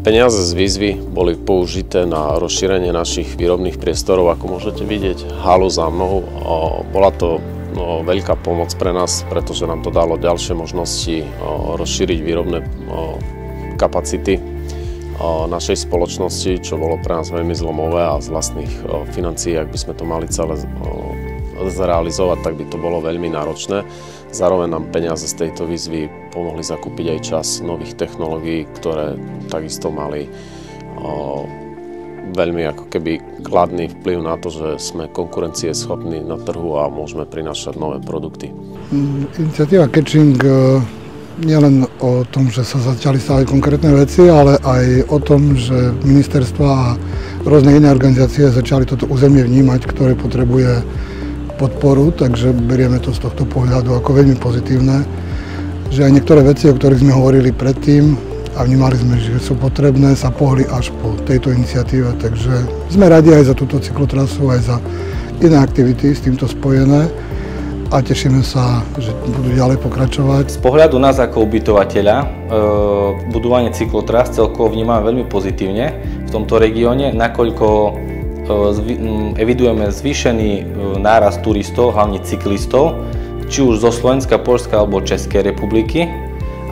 Peniaze z výzvy boli použité na rozšírenie našich výrobných priestorov, ako môžete vidieť halu za mnou. Bola to veľká pomoc pre nás, pretože nám to dalo ďalšie možnosti rozšíriť výrobné kapacity našej spoločnosti, čo bolo pre nás veľmi zlomové a z vlastných financií, ak by sme to mali celé zrealizovať, tak by to bolo veľmi náročné. Zároveň nám peniaze z tejto výzvy pomohli zakúpiť aj čas nových technológií, ktoré takisto mali veľmi ako keby kladný vplyv na to, že sme konkurencieschopní na trhu a môžeme prinášať nové produkty. Iniciatíva Catching nie len o tom, že sa začali stavať konkrétne veci, ale aj o tom, že ministerstva a rôzne iné organizácie začali toto územie vnímať, ktoré potrebuje podporu, takže berieme to z tohto pohľadu ako veľmi pozitívne, že aj niektoré veci, o ktorých sme hovorili predtým a vnímali sme, že sú potrebné, sa pohli až po tejto iniciatíve, takže sme radi aj za túto cyklotrasu, aj za iné aktivity s týmto spojené a tešíme sa, že budú ďalej pokračovať. Z pohľadu nás ako ubytovateľa budovanie cyklotras celkovo vnímame veľmi pozitívne v tomto regióne, nakoľko evidujeme zvýšený nárast turistov, hlavne cyklistov, či už zo Slovenska, Poľska alebo Českej republiky.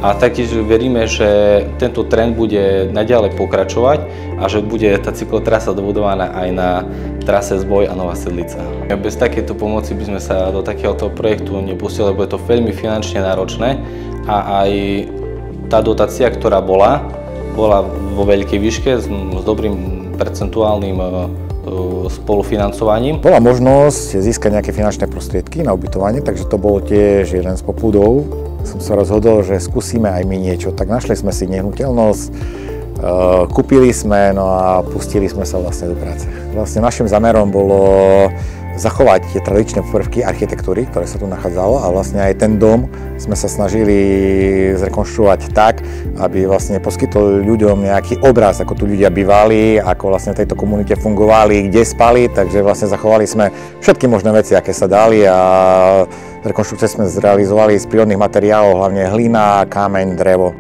A taktiež veríme, že tento trend bude naďalej pokračovať a že bude tá cyklotrasa dobudovaná aj na trase Zboj a Nová Sedlica. Bez takéto pomoci by sme sa do takéhoto projektu nepustili, lebo je to veľmi finančne náročné a aj tá dotácia, ktorá bola vo veľkej výške s dobrým percentuálnym spolufinancovaním. Bola možnosť získať nejaké finančné prostriedky na ubytovanie, takže to bolo tiež jeden z popudov. Som sa rozhodol, že skúsime aj my niečo. Tak našli sme si nehnuteľnosť, kúpili sme, no a pustili sme sa vlastne do práce. Vlastne našim zámerom bolo zachovať tie tradičné prvky architektúry, ktoré sa tu nachádzalo, a vlastne aj ten dom sme sa snažili zrekonštruovať tak, aby vlastne poskytol ľuďom nejaký obraz, ako tu ľudia bývali, ako vlastne v tejto komunite fungovali, kde spali, takže vlastne zachovali sme všetky možné veci, aké sa dali, a rekonštrukcie sme zrealizovali z prírodných materiálov, hlavne hlina, kameň, drevo.